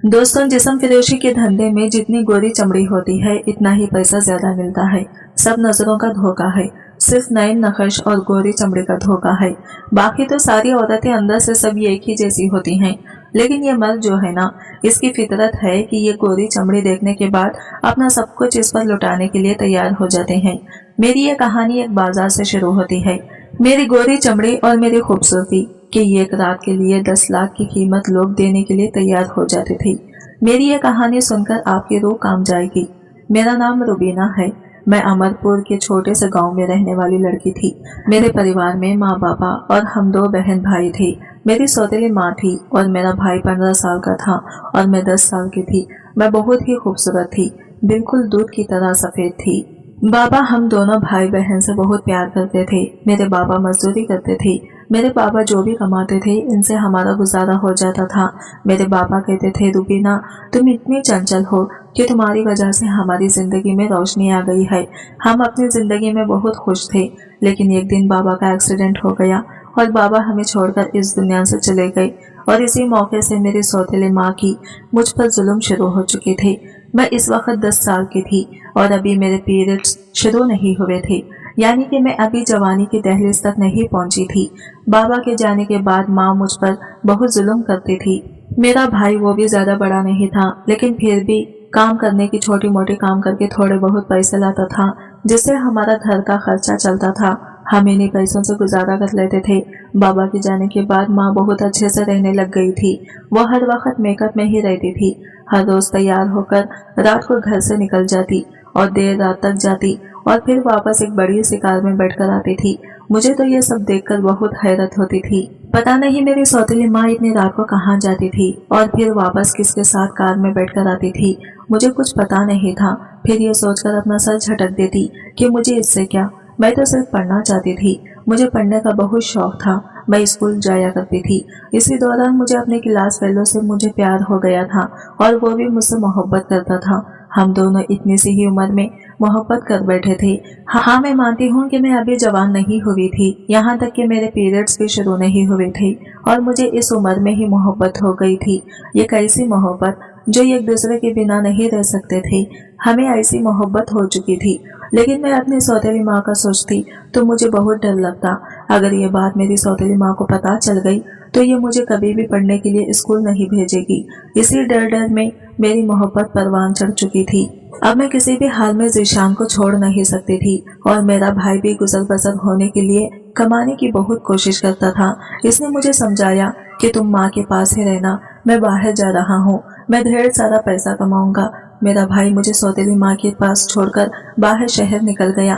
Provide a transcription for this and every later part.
दोस्तों, जिस्म फिरोशी के धंधे में जितनी गोरी चमड़ी होती है इतना ही पैसा ज्यादा मिलता है। सब नजरों का धोखा है, सिर्फ नए नक्श और गोरी चमड़ी का धोखा है। बाकी तो सारी औरतें अंदर से सब एक ही जैसी होती हैं। लेकिन ये मर्द जो है ना, इसकी फितरत है कि ये गोरी चमड़ी देखने के बाद अपना सब कुछ इस पर लुटाने के लिए तैयार हो जाते हैं। मेरी ये कहानी एक बाजार से शुरू होती है। मेरी गोरी चमड़ी और मेरी खूबसूरती कि एक रात के लिए 10 लाख की कीमत लोग देने के लिए तैयार हो जाते थे। मेरी ये कहानी सुनकर आपकी रूह काम जाएगी। मेरा नाम रुबीना है। मैं अमरपुर के छोटे से गांव में रहने वाली लड़की थी। मेरे परिवार में माँ बापा और हम 2 बहन भाई थे। मेरी सौतेली माँ थी और मेरा भाई 15 साल का था और मैं 10 साल की थी। मैं बहुत ही खूबसूरत थी, बिल्कुल दूध की तरह सफेद थी। बाबा हम दोनों भाई बहन से बहुत प्यार करते थे। मेरे बाबा मजदूरी करते थे। मेरे पापा जो भी कमाते थे इनसे हमारा गुजारा हो जाता था। मेरे पापा कहते थे, रुबीना तुम इतनी चंचल हो कि तुम्हारी वजह से हमारी जिंदगी में रोशनी आ गई है। हम अपनी जिंदगी में बहुत खुश थे, लेकिन एक दिन बाबा का एक्सीडेंट हो गया और बाबा हमें छोड़कर इस दुनिया से चले गए। और इसी मौके से मेरी सौतेली माँ की मुझ पर जुल्म शुरू हो चुके थे। मैं इस वक्त 10 साल की थी और अभी मेरे पीरियड्स शुरू नहीं हुए थे, यानी कि मैं अभी जवानी की दहलीज तक नहीं पहुंची थी। बाबा के जाने के बाद माँ मुझ पर बहुत जुल्म करती थी। मेरा भाई वो भी ज्यादा बड़ा नहीं था, लेकिन फिर भी काम करने की छोटी मोटी काम करके थोड़े बहुत पैसे लाता था, जिससे हमारा घर का खर्चा चलता था। हम इन्हीं पैसों से गुजारा कर लेते थे। बाबा के जाने के बाद माँ बहुत अच्छे से रहने लग गई थी। वो हर वक्त मेकअप में ही रहती थी। हर रोज तैयार होकर रात को घर से निकल जाती और देर रात तक जाती और फिर वापस एक बड़ी सी कार में बैठकर आती थी। मुझे तो ये सब देखकर बहुत हैरत होती थी। पता नहीं मेरी सौतेली माँ इतनी रात को कहाँ जाती थी और फिर वापस किसके साथ कार में बैठकर आती थी। मुझे कुछ पता नहीं था। फिर ये सोचकर अपना सर झटक देती कि मुझे इससे क्या, मैं तो सिर्फ पढ़ना चाहती थी। मुझे पढ़ने का बहुत शौक था। मैं स्कूल जाया करती थी। इसी दौरान मुझे अपने क्लास फेलो से मुझे प्यार हो गया था और वो भी मुझसे मोहब्बत करता था। हम दोनों इतनी सी ही उम्र में मोहब्बत कर बैठे थे। हाँ, मैं मानती हूँ कि मैं अभी जवान नहीं हुई थी, यहाँ तक कि मेरे पीरियड्स भी शुरू नहीं हुए थे और मुझे इस उम्र में ही मोहब्बत हो गई थी। ये कैसी मोहब्बत जो एक दूसरे के बिना नहीं रह सकते थे। हमें ऐसी मोहब्बत हो चुकी थी। लेकिन मैं अपनी सौतेली माँ का सोचती तो मुझे बहुत डर लगता। अगर ये बात मेरी सौतेली माँ को पता चल गई तो ये मुझे कभी भी पढ़ने के लिए स्कूल नहीं भेजेगी। इसी डर में मेरी मोहब्बत परवान चढ़ चुकी थी। अब मैं किसी भी हाल में ज़ीशान को छोड़ नहीं सकती थी और मेरा भाई भी गुजर बसर होने के लिए कमाने की बहुत कोशिश करता था। इसने मुझे समझाया कि तुम माँ के पास ही रहना, मैं बाहर जा रहा हूँ, मैं ढेर सारा पैसा कमाऊंगा। मेरा भाई मुझे सौतेली माँ के पास छोड़कर बाहर शहर निकल गया।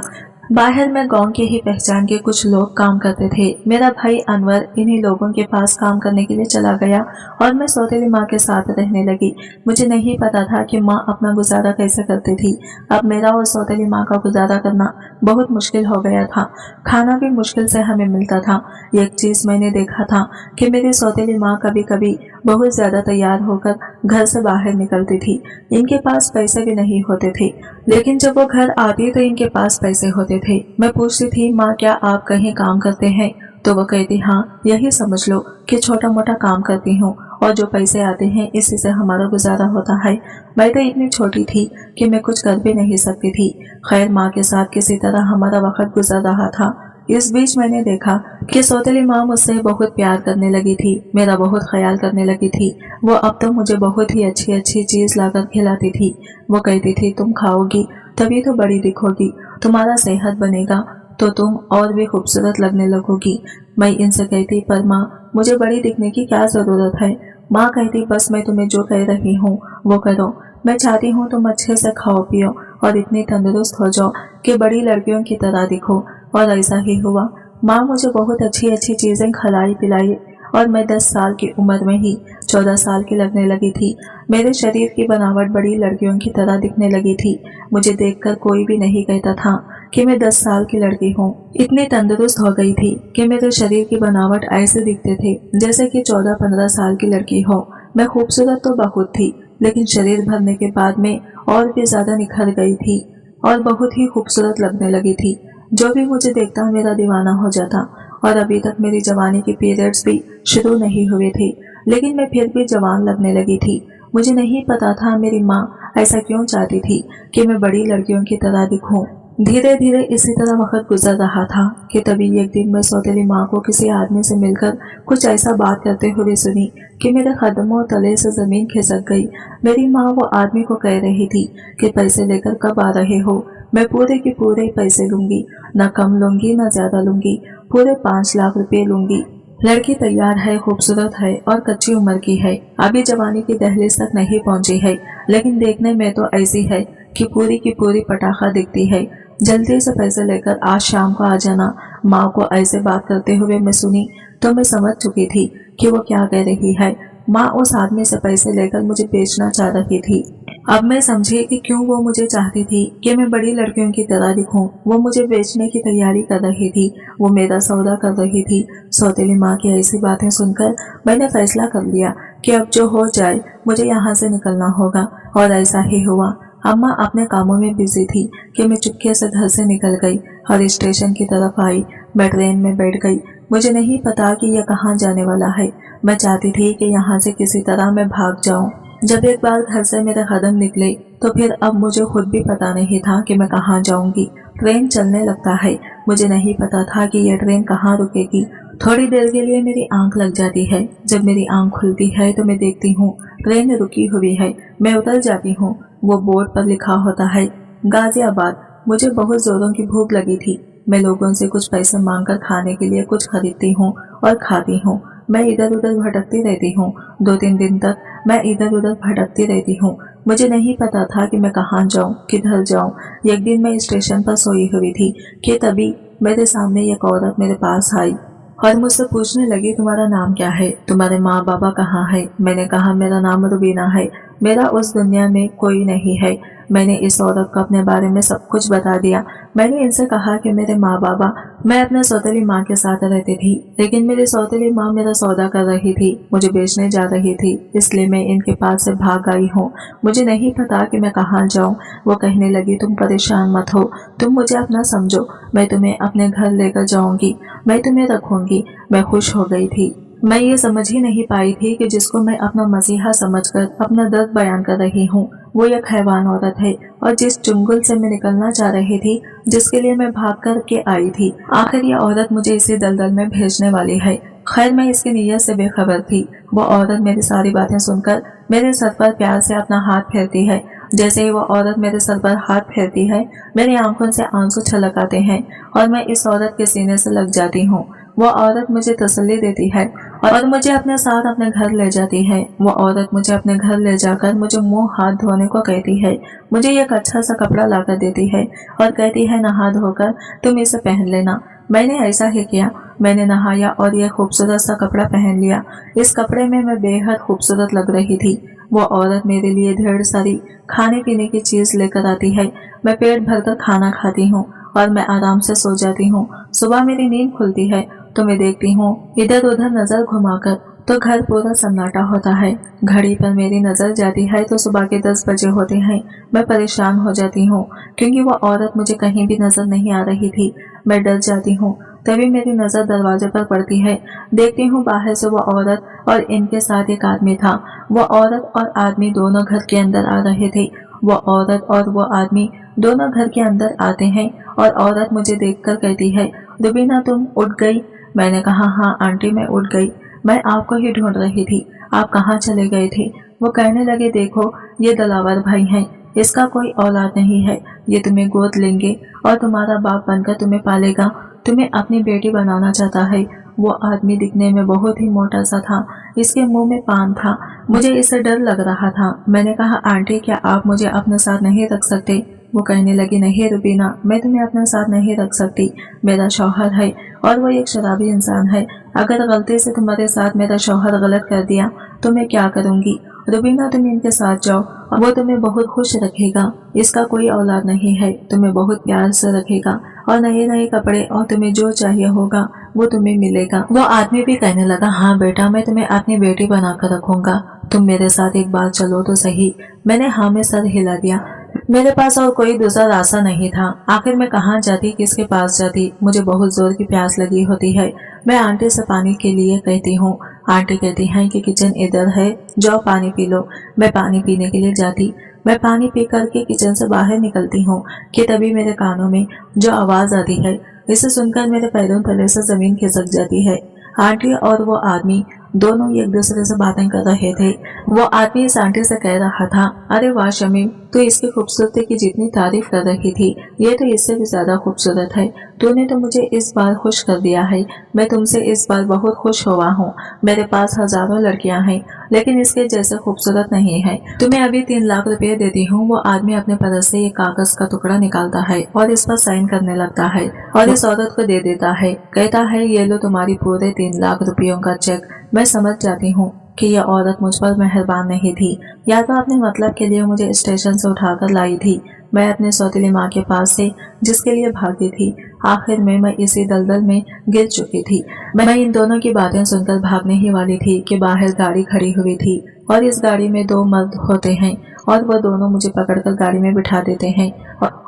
बाहर में गांव के ही पहचान के कुछ लोग काम करते थे। मेरा भाई अनवर इन्हीं लोगों के पास काम करने के लिए चला गया और मैं सौतेली माँ के साथ रहने लगी। मुझे नहीं पता था कि माँ अपना गुजारा कैसे करती थी। अब मेरा और सौतेली माँ का गुजारा करना बहुत मुश्किल हो गया था। खाना भी मुश्किल से हमें मिलता था। एक चीज मैंने देखा था कि मेरी सौतेली माँ कभी कभी बहुत ज्यादा तैयार होकर घर से बाहर निकलती थी। इनके पास पैसे भी नहीं होते थे, लेकिन जब वो घर आती तो इनके पास पैसे होते थे। मैं पूछती थी, माँ क्या आप कहीं काम करते हैं? तो वो कहती, हाँ यही समझ लो कि छोटा मोटा काम करती हूँ और जो पैसे आते हैं इसी से हमारा गुजारा होता है। मैं तो इतनी छोटी थी कि मैं कुछ कर भी नहीं सकती थी। खैर, माँ के साथ किसी तरह हमारा वक्त गुजर रहा था। इस बीच मैंने देखा कि सौतेली माँ मुझसे बहुत प्यार करने लगी थी, मेरा बहुत ख्याल करने लगी थी। वो अब तो मुझे बहुत ही अच्छी अच्छी चीज लाकर खिलाती थी। वो कहती थी, तुम खाओगी तभी तो बड़ी दिखोगी, तुम्हारा सेहत बनेगा तो तुम और भी खूबसूरत लगने लगोगी। मैं इनसे कहती, पर माँ मुझे बड़ी दिखने की क्या जरूरत है? माँ कहती, बस मैं तुम्हें जो कह रही हूँ वो करो। मैं चाहती हूँ तुम अच्छे से खाओ पियो और इतनी तंदुरुस्त हो जाओ कि बड़ी लड़कियों की तरह दिखो। और ऐसा ही हुआ। माँ मुझे बहुत अच्छी अच्छी चीजें खिलाई पिलाई और मैं 10 साल की उम्र में ही 14 साल की लगने लगी थी। मेरे शरीर की बनावट बड़ी लड़कियों की तरह दिखने लगी थी। मुझे देखकर कोई भी नहीं कहता था कि मैं 10 साल की लड़की हूँ। इतनी तंदुरुस्त हो गई थी कि मेरे शरीर की बनावट ऐसे दिखते थे जैसे कि 14-15 साल की लड़की हो। मैं खूबसूरत तो बहुत थी, लेकिन शरीर भरने के बाद में और भी ज्यादा निखर गई थी और बहुत ही खूबसूरत लगने लगी थी। जो भी मुझे देखता मेरा दीवाना हो जाता। और अभी तक मेरी जवानी के पीरियड्स भी शुरू नहीं हुए थे, लेकिन मैं फिर भी जवान लगने लगी थी। मुझे नहीं पता था मेरी माँ ऐसा क्यों चाहती थी कि मैं बड़ी लड़कियों की तरह दिखूं। धीरे धीरे इसी तरह वक्त गुजर रहा था कि तभी एक दिन मैं सौतेली माँ को किसी आदमी से मिलकर कुछ ऐसा बात करते हुए सुनी कि मेरे कदमों तले से जमीन खिसक गई। मेरी माँ वो आदमी को कह रही थी कि पैसे लेकर कब आ रहे हो, मैं पूरे के पूरे पैसे लूंगी, न कम लूंगी न ज्यादा लूंगी, पूरे 5 लाख रुपए लूंगी। लड़की तैयार है, खूबसूरत है और कच्ची उम्र की है, अभी जवानी की दहलीज तक नहीं पहुंची है, लेकिन देखने में तो ऐसी है कि पूरी की पूरी पटाखा दिखती है। जल्दी से पैसे लेकर आज शाम को आ जाना। माँ को ऐसे बात करते हुए मैं सुनी तो मैं समझ चुकी थी कि वो क्या कह रही है। माँ उस आदमी से पैसे लेकर मुझे बेचना चाह रही थी। अब मैं समझी कि क्यों वो मुझे चाहती थी कि मैं बड़ी लड़कियों की तरह दिखूं। वो मुझे बेचने की तैयारी कर रही थी, वो मेरा सौदा कर रही थी। सौतेली माँ की ऐसी बातें सुनकर मैंने फैसला कर लिया कि अब जो हो जाए मुझे यहाँ से निकलना होगा, और ऐसा ही हुआ। अम्मा अपने कामों में बिजी थी कि मैं चुपके से घर से निकल गई और स्टेशन की तरफ आई। मैं ट्रेन में बैठ गई। मुझे नहीं पता कि यह कहाँ जाने वाला है। मैं चाहती थी कि यहाँ से किसी तरह मैं भाग जाऊं। जब एक बार घर से मेरे कदम निकले तो फिर अब मुझे खुद भी पता नहीं था कि मैं कहाँ जाऊंगी। ट्रेन चलने लगता है, मुझे नहीं पता था कि यह ट्रेन कहाँ रुकेगी। थोड़ी देर के लिए मेरी आंख लग जाती है। जब मेरी आंख खुलती है तो मैं देखती हूँ ट्रेन रुकी हुई है। मैं उतर जाती हूँ। वो बोर्ड पर लिखा होता है गाजियाबाद। मुझे बहुत जोरों की भूख लगी थी। मैं लोगों से कुछ पैसे मांगकर खाने के लिए कुछ खरीदती हूँ और खाती हूँ। मैं इधर उधर भटकती रहती हूँ। 2-3 दिन तक मैं इधर उधर भटकती रहती हूँ। मुझे नहीं पता था कि मैं कहाँ जाऊँ, किधर जाऊँ। एक दिन मैं स्टेशन पर सोई हुई थी कि तभी मेरे सामने एक औरत मेरे पास आई और मुझसे पूछने लगी, तुम्हारा नाम क्या है, तुम्हारे माँ बाबा कहाँ है। मैंने कहा, मेरा नाम रुबीना है, मेरा उस दुनिया में कोई नहीं है। मैंने इस औरत को अपने बारे में सब कुछ बता दिया। मैंने इनसे कहा कि मेरे माँ बाबा, मैं अपने सौतेली माँ के साथ रहती थी, लेकिन मेरी सौतेली माँ मेरा सौदा कर रही थी, मुझे बेचने जा रही थी, इसलिए मैं इनके पास से भाग आई हूँ। मुझे नहीं पता कि मैं कहाँ जाऊँ। वो कहने लगी, तुम परेशान मत हो, तुम मुझे अपना समझो, मैं तुम्हें अपने घर लेकर जाऊंगी, मैं तुम्हें रखूंगी। मैं खुश हो गई थी। मैं ये समझ ही नहीं पाई थी कि जिसको मैं अपना मसीहा समझकर अपना दर्द बयान कर रही हूँ, वो एक हैवान औरत है, और जिस चुंगल से मैं निकलना चाह रही थी, जिसके लिए मैं भाग कर के आई थी, आखिर ये औरत मुझे इसी दलदल में भेजने वाली है। खैर, मैं इसकी नीयत से बेखबर थी। वो औरत मेरी सारी बातें सुनकर मेरे सर पर प्यार से अपना हाथ फेरती है। जैसे ही वो औरत मेरे सर पर हाथ फेरती है, मेरी आंखों से आंसू छलक आते हैं और मैं इस औरत के सीने से लग जाती हूँ। वो औरत मुझे तसल्ली देती है और मुझे अपने साथ अपने घर ले जाती है। वो औरत मुझे अपने घर ले जाकर मुझे मुंह हाथ धोने को कहती है, मुझे एक अच्छा सा कपड़ा लाकर देती है और कहती है, नहा धोकर तुम इसे पहन लेना। मैंने ऐसा ही किया। मैंने नहाया और यह खूबसूरत सा कपड़ा पहन लिया। इस कपड़े में मैं बेहद खूबसूरत लग रही थी। वो औरत मेरे लिए ढेर सारी खाने पीने की चीज लेकर आती है। मैं पेट भरकर खाना खाती हूँ और मैं आराम से सो जाती हूँ। सुबह मेरी नींद खुलती है तो मैं देखती हूँ इधर उधर नजर घुमाकर तो घर पूरा सन्नाटा होता है। घड़ी पर मेरी नजर जाती है तो सुबह के 10 बजे होते हैं। मैं परेशान हो जाती हूँ क्योंकि वो औरत मुझे कहीं भी नजर नहीं आ रही थी। मैं डर जाती हूँ। तभी मेरी नजर दरवाजे पर पड़ती है। देखती हूँ बाहर से वो औरत और इनके साथ एक आदमी था। वो औरत और आदमी दोनों घर के अंदर आ रहे थे। वो औरत और वो आदमी दोनों घर के अंदर आते हैं और औरत मुझे देखकर कहती है, रुबीना तुम उठ गई। मैंने कहा, हाँ आंटी मैं उठ गई, मैं आपको ही ढूंढ रही थी, आप कहाँ चले गए थे। वो कहने लगे, देखो ये दलावर भाई हैं, इसका कोई औलाद नहीं है, ये तुम्हें गोद लेंगे और तुम्हारा बाप बनकर तुम्हें पालेगा, तुम्हें अपनी बेटी बनाना चाहता है। वो आदमी दिखने में बहुत ही मोटा सा था, इसके मुंह में पान था। मुझे इससे डर लग रहा था। मैंने कहा, आंटी क्या आप मुझे अपने साथ नहीं रख सकते। वो कहने लगी, नहीं रुबीना, मैं तुम्हें अपने साथ नहीं रख सकती, मेरा शौहर है और वो एक शराबी इंसान है। अगर गलती से तुम्हारे साथ मेरा शौहर गलत कर दिया तो मैं क्या करूँगी। रुबीना तुम इनके साथ जाओ, वो तुम्हें बहुत खुश रखेगा, इसका कोई औलाद नहीं है, तुम्हें बहुत प्यार से रखेगा और नए नए कपड़े और तुम्हें जो चाहिए होगा वो तुम्हें मिलेगा। वो आदमी भी कहने लगा, हाँ बेटा मैं तुम्हें अपनी बेटी बनाकर रखूंगा, तुम मेरे साथ एक बार चलो तो सही। मैंने हाँ में सर हिला दिया। मेरे पास और कोई दूसरा रास्ता नहीं था। आखिर मैं कहाँ जाती, किसके पास जाती। मुझे बहुत जोर की प्यास लगी होती है। मैं आंटी से पानी के लिए कहती हूँ। आंटी कहती हैं कि किचन इधर है, जाओ पानी पी लो। मैं पानी पीने के लिए जाती। मैं पानी पी करके किचन से बाहर निकलती हूँ कि तभी मेरे कानों में जो आवाज आती है, इसे सुनकर मेरे पैरों तले से जमीन खिसक जाती है। आंटी और वो आदमी दोनों एक दूसरे से बातें कर रहे थे। वो आदमी इस आंटी से कह रहा था, अरे वाह शमीम, तू इसकी खूबसूरती की जितनी तारीफ कर रही थी, ये तो इससे भी ज्यादा खूबसूरत है। तूने तो मुझे इस बार खुश कर दिया है। मैं तुमसे इस बार बहुत खुश हुआ हूँ। मेरे पास हजारों लड़कियां हैं, लेकिन इसके जैसे खूबसूरत नहीं है। तुम्हें अभी 3 लाख रुपए देती हूँ। वो आदमी अपने पर्स से एक कागज का टुकड़ा निकालता है और इस पर साइन करने लगता है और इस औरत को दे देता है। कहता है, ये लो तुम्हारी पूरे 3 लाख रुपयों का चेक। मैं समझ जाती हूँ कि यह औरत मुझ पर मेहरबान नहीं थी, या तो अपने मतलब के लिए मुझे स्टेशन से उठाकर लाई थी। मैं अपने सौतेली माँ के पास से जिसके लिए भागी थी, आखिर में मैं इसी दलदल में गिर चुकी थी। मैं इन दोनों की बातें सुनकर भागने ही वाली थी कि बाहर गाड़ी खड़ी हुई थी और इस गाड़ी में 2 मर्द होते हैं और वह दोनों मुझे पकड़कर गाड़ी में बिठा देते हैं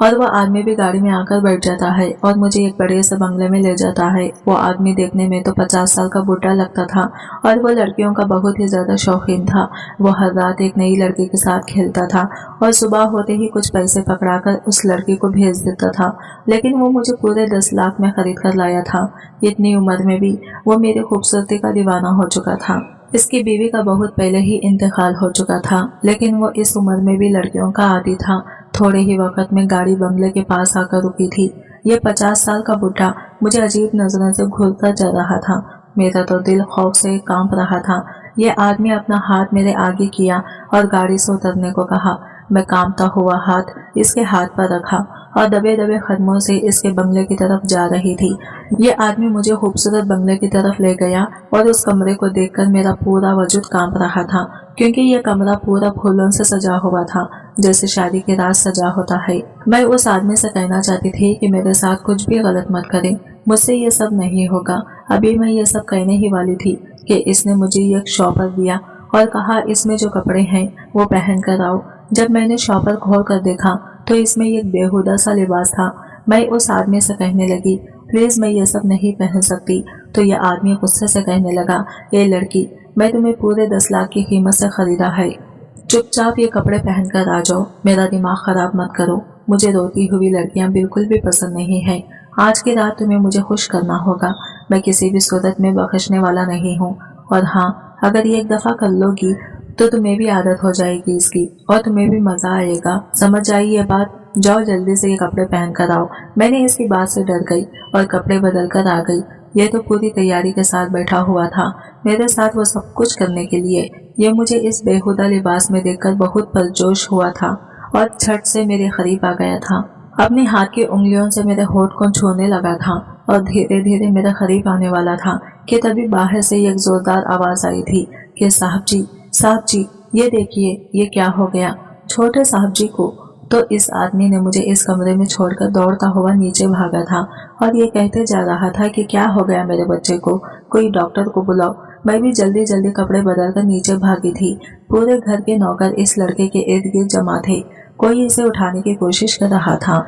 और वह आदमी भी गाड़ी में आकर बैठ जाता है और मुझे एक बड़े से बंगले में ले जाता है। वो आदमी देखने में तो 50 साल का बूढ़ा लगता था और वो लड़कियों का बहुत ही ज्यादा शौकीन था। वो हर रात एक नई लड़की के साथ खेलता था और सुबह होते ही कुछ पैसे पकड़ाकर उस लड़की को भेज देता था, लेकिन वो मुझे पूरे 10 लाख में खरीद कर लाया था। इतनी उम्र में भी वो मेरी खूबसूरती का दीवाना हो चुका था। इसकी बीवी का बहुत पहले ही इंतकाल हो चुका था, लेकिन वो इस उम्र में भी लड़कियों का आदी था। थोड़े ही वक्त में गाड़ी बंगले के पास आकर रुकी थी। ये 50 साल का बुढ़ा मुझे अजीब नजरों से घूरता जा रहा था। मेरा तो दिल खौफ से कांप रहा था। ये आदमी अपना हाथ मेरे आगे किया और गाड़ी से उतरने को कहा। मैं कांपता हुआ हाथ इसके हाथ पर रखा और दबे दबे कदमों से इसके बंगले की तरफ जा रही थी। ये आदमी मुझे खूबसूरत बंगले की तरफ ले गया और उस कमरे को देखकर मेरा पूरा वजूद कांप रहा था, क्योंकि ये कमरा पूरा फूलों से सजा हुआ था, जैसे शादी की रात सजा होता है। मैं उस आदमी से कहना चाहती थी कि मेरे साथ कुछ भी गलत मत करे, मुझसे ये सब नहीं होगा। अभी मैं ये सब कहने ही वाली थी कि इसने मुझे एक शॉपर दिया और कहा, इसमें जो कपड़े हैं वो पहन कर आओ। जब मैंने शॉपर खोल कर देखा तो इसमें एक बेहुदा सा लिबास था। मैं उस आदमी से कहने लगी, प्लीज मैं ये सब नहीं पहन सकती। तो यह आदमी गुस्से से कहने लगा, ए लड़की, मैं तुम्हें पूरे 10 लाख की कीमत से खरीदा है। चुपचाप ये कपड़े पहन कर आ जाओ। मेरा दिमाग खराब मत करो। मुझे रोती हुई लड़कियां बिल्कुल भी पसंद नहीं है। आज की रात तुम्हें मुझे खुश करना होगा। मैं किसी भी सूरत में बख्शने वाला नहीं हूँ। और हाँ, अगर ये एक दफा कर लोगी तो तुम्हें भी आदत हो जाएगी इसकी और तुम्हें भी मजा आएगा। समझ आई ये बात? जाओ जल्दी से ये कपड़े पहन कर आओ। मैंने इसकी बात से डर गई और कपड़े बदल कर आ गई। ये तो पूरी तैयारी के साथ बैठा हुआ था मेरे साथ वो सब कुछ करने के लिए। ये मुझे इस बेहुदा लिबास में देखकर बहुत पुरजोश हुआ था और झट से मेरे करीब आ गया था। अपने हाथ की उंगलियों से मेरे होठ को छूने लगा था और धीरे धीरे मेरे करीब आने वाला था कि तभी बाहर से एक जोरदार आवाज आई थी कि साहब जी, ये देखिए ये क्या हो गया छोटे साहब जी को। तो इस आदमी ने मुझे इस कमरे में छोड़कर दौड़ता हुआ नीचे भागा था और ये कहते जा रहा था कि क्या हो गया मेरे बच्चे को, कोई डॉक्टर को बुलाओ। मैं भी जल्दी जल्दी कपड़े बदलकर नीचे भागी थी। पूरे घर के नौकर इस लड़के के इर्द गिर्द जमा थे। कोई इसे उठाने की कोशिश कर रहा था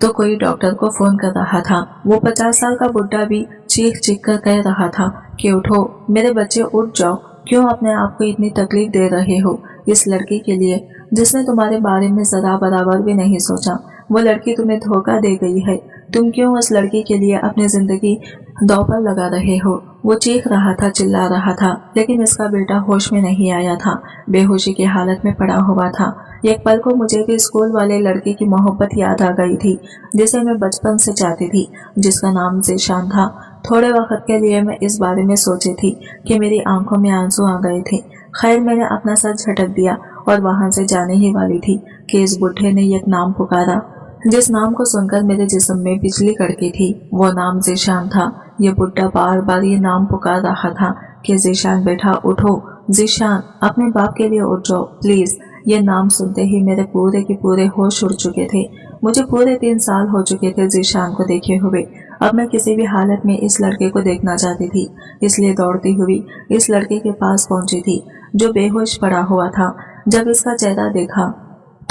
तो कोई डॉक्टर को फोन कर रहा था। वो 50 साल का बुढ़ा भी चीख चीख कर कह रहा था कि उठो मेरे बच्चे, उठ जाओ। क्यों अपने आप को इतनी तकलीफ दे रहे हो इस लड़की के लिए जिसने तुम्हारे बारे में जरा बराबर भी नहीं सोचा। वो लड़की तुम्हें धोखा दे गई है। तुम क्यों उस लड़की के लिए अपनी जिंदगी दांव पर लगा रहे हो? वो चीख रहा था, चिल्ला रहा था, लेकिन इसका बेटा होश में नहीं आया था, बेहोशी की हालत में पड़ा हुआ था। एक पल को मुझे भी स्कूल वाले लड़के की मोहब्बत याद आ गई थी जिसे मैं बचपन से चाहती थी, जिसका नाम ज़ीशान था। थोड़े वक्त के लिए मैं इस बारे में सोची थी कि मेरी आंखों में आंसू आ गए थे। खैर, मैंने अपना सर झटक दिया और वहां से जाने ही वाली थी कि इस बुढ़े ने एक नाम पुकारा जिस नाम को सुनकर मेरे जिस्म में बिजली कड़की थी। वो नाम ज़ीशान था। ये बुढ़ा बार बार ये नाम पुकार रहा था कि ज़ीशान बेटा उठो, ज़ीशान अपने बाप के लिए उठ जाओ प्लीज। ये नाम सुनते ही मेरे पूरे के पूरे होश उड़ चुके थे। मुझे पूरे 3 साल हो चुके थे ज़ीशान को देखे हुए। अब मैं किसी भी हालत में इस लड़के को देखना चाहती थी, इसलिए दौड़ती हुई इस लड़के के पास पहुंची थी जो बेहोश पड़ा हुआ था। जब इसका चेहरा देखा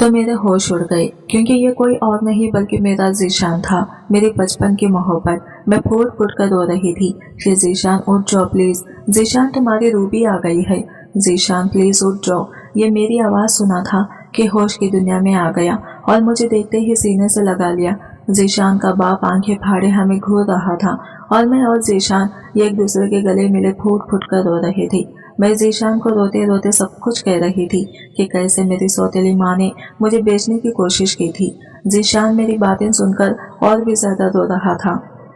तो मेरे होश उड़ गए, क्योंकि ये कोई और नहीं बल्कि मेरा जीशान था, मेरी बचपन की मोहब्बत। मैं फूट फूट कर रो रही थी कि जीशान उठ जाओ प्लीज, जीशान तुम्हारी रूबी आ गई है, जीशान प्लीज उठ जाओ। ये मेरी आवाज सुना था कि होश की दुनिया में आ गया और मुझे देखते ही सीने से लगा लिया। जीशान का बाप आंखें फाड़े हमें घूर रहा था और मैं और जीशान एक दूसरे के गले मिले फूट फूट कर रो रहे थे। मैं जीशान को रोते रोते सब कुछ कह रही थी कि कैसे मेरी सौतेली माँ ने मुझे बेचने की कोशिश की थी। जीशान मेरी बातें सुनकर और भी ज्यादा रो रहा था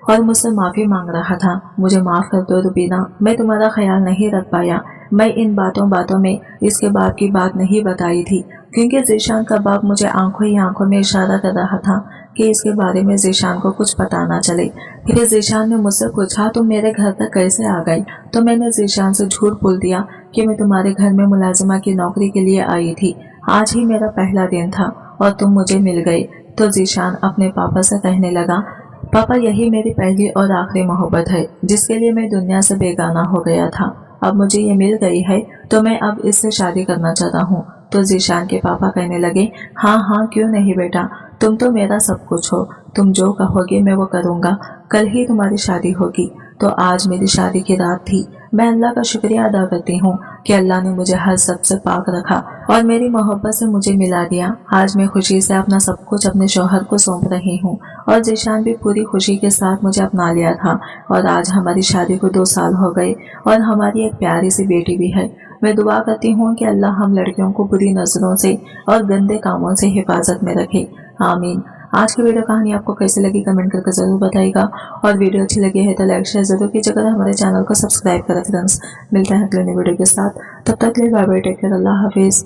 और मुझसे माफी मांग रहा था। मुझे माफ कर दो रुबीना, मैं तुम्हारा ख्याल नहीं रख पाया। मैं इन बातों में इसके बाप की बात नहीं बताई थी, क्योंकि जीशान का बाप मुझे आंखों ही आंखों में इशारा कर रहा था कि इसके बारे में जीशान को कुछ पता ना चले। फिर जीशान ने मुझसे पूछा तुम मेरे घर तक कैसे आ गई, तो मैंने जीशान से झूठ बोल दिया कि मैं तुम्हारे घर में मुलाजिमा की नौकरी के लिए आई थी। आज ही मेरा पहला दिन था और तुम मुझे मिल गए। तो जीशान अपने पापा से कहने लगा, पापा यही मेरी पहली और आखिरी मोहब्बत है, जिसके लिए मैं दुनिया से बेगाना हो गया था। अब मुझे ये मिल गई है तो मैं अब इससे शादी करना चाहता हूँ। तो जीशान के पापा कहने लगे, हाँ हाँ क्यों नहीं बेटा, तुम तो मेरा सब कुछ हो, तुम जो कहोगे मैं वो करूँगा। कल ही तुम्हारी शादी होगी। तो आज मेरी शादी की रात थी। मैं अल्लाह का शुक्रिया अदा करती हूँ कि अल्लाह ने मुझे हर सब से पाक रखा और मेरी मोहब्बत से मुझे मिला दिया। आज मैं खुशी से अपना सब कुछ अपने शौहर को सौंप रही हूँ और जीशान भी पूरी खुशी के साथ मुझे अपना लिया था और आज हमारी शादी को 2 साल हो गए और हमारी एक प्यारी सी बेटी भी है। मैं दुआ करती हूँ कि अल्लाह हम लड़कियों को बुरी नजरों से और गंदे कामों से हिफाजत में रखे, आमीन। आज की वीडियो कहानी आपको कैसी लगी कमेंट करके जरूर बताइएगा और वीडियो अच्छी लगी है तो लाइक शेयर जरूर कीजिएगा और हमारे चैनल को सब्सक्राइब करें फ्रेंड्स। मिलते हैं अगले वीडियो के साथ, तब तक के लिए बाय बाय, टेक केयर, अल्लाह हाफिज।